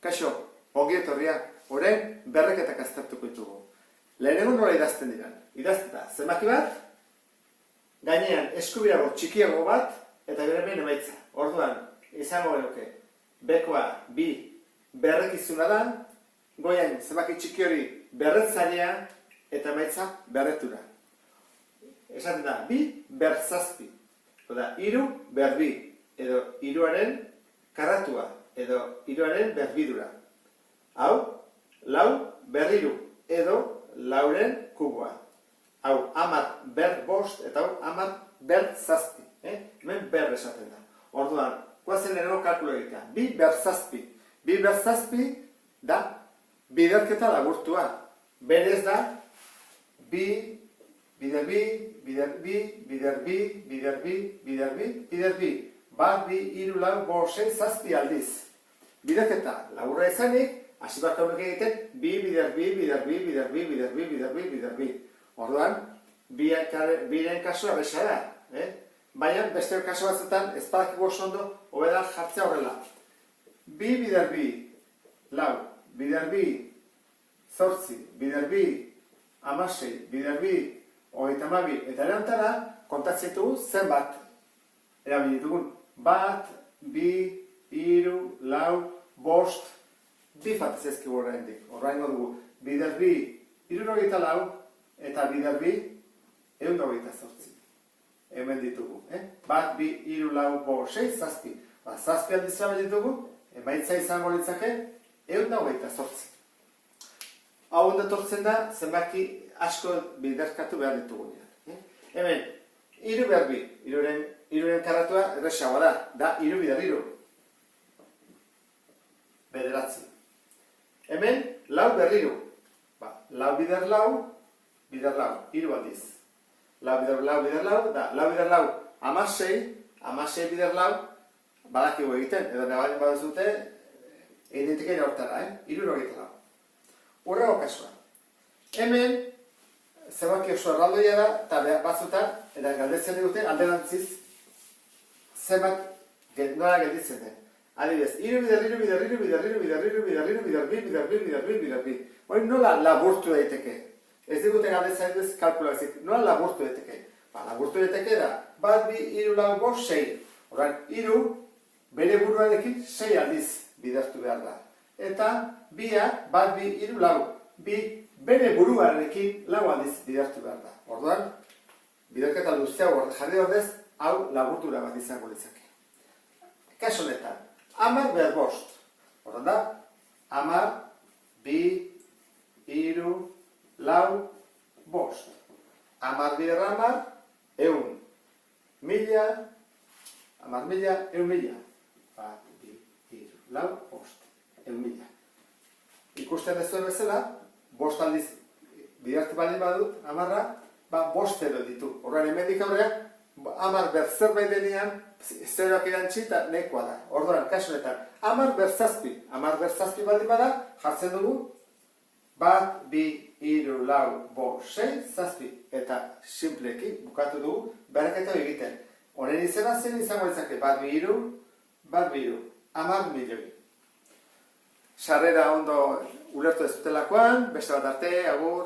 Kaixo, ongi etorria, orain berreketak aztertuko ditugu. Lehenengo nola idazten dira. Idazteta zenbaki bat, gainean eskubirago txikiago bat, eta bere behin emaitza. Orduan, izango genuke, bekoa bi berrekizuna da, goian zenbaki txiki hori berretzailea, eta emaitza berretura. Esaten da, bi berzazpi. Oda, iru berbi, edo iruaren karratua, edo iruaren berbidura. Hau, lau berriru, edo lauren kuboa. Hau, hamar ber bost, eta hau, hamar ber zazpi. Hemen ber esaten da. Orduan, guazen lehenengo kalkulo egitea. Bi berzazpi. Bi berzazpi da biderketa laburtua. Berez da, biderbi. Bat, bi, iru, lau, bost, sei, zazpi aldiz. Biderketa laburra izanik, hasi barka honek egiten, biderbi. Orduan, biren kasua besa da. Baina, beste kasu batzutan, ez badakiko oso ondo, hobeda jartzea horrela. Biderbi, lau, biderbi, zortzi, biderbi, amasei, biderbi, hogeita hamabi, eta erantara, kontatzen ditugu zenbat erabili ditugun. Bat, bi, iru, lau, bost, bi fatez ezkigu horrendik. Horrengo dugu, biderbi, irurogeita lau, eta biderbi, 128. Hemen ditugu. Bat, bi, iru, lau, bost, sei, zazpi. Zazpi aldiz erabili ditugu, emaitza izango litzake, 128. Hau ondatortzen da, zenbaki asko biderkatu behar ditugu. Hemen, iru berbi, iruren karratua erresagoa da iru bider iru. Bederatzi. Hemen, lau berriru. Lau bider lau, iru aldiz. Lau bider lau, da lau bider lau, amasei bider lau, badakigu egiten, edo nabalien baduzute, egin hortara, irurogeita lau. Urrego kasua. Hemen, zenbaki oso erraldoia da, eta batzuta, eta galdetzen digute, alderantziz, zenbat nola gelditzen den. Adibidez, biderbi. Hori nola laburtu daiteke? Ez digute galdetzen duz kalkulazik, nola laburtu daiteke? Laburtu daiteke da, bat, bi, iru, lau, bost, sei. Horan, iru, bere buruarekin sei aldiz bidertu behar da. Eta, bia, bat, bi, iru, lau. Bi, bere buruarekin lau aldiz bidertu behar da. Orduan, biderketa luzeago jarri ordez, hau laburtura bat izango litzake. Kaso honetan, 10 behar bost. Horren da, 10, bi, iru, lau, bost. 10 bider 10, 100. Mila, 10 mila, 100 mila. Bat, bi, iru, lau, bost. 100 mila. Ikusten ez duen bezala, bost aldiz bidertu baldin badut, 10, bost edo ditu. Horren emendik aurrean, 10 berzerbait denean, zeroak irantzi eta nekoa da. Orduan, kasu honetan, 10 berzazpi. 10 berzazpi baldin bada, jartzen dugu, bat, bi, iru, lau, bost, sei, zazpi. Eta simpleki bukatu dugu berreketa egiten. Honen izena zen izango litzake, bat, bi, iru, 10 milioi. Sarrera ondo ulertu ez dutelakoan, beste bat arte, agur.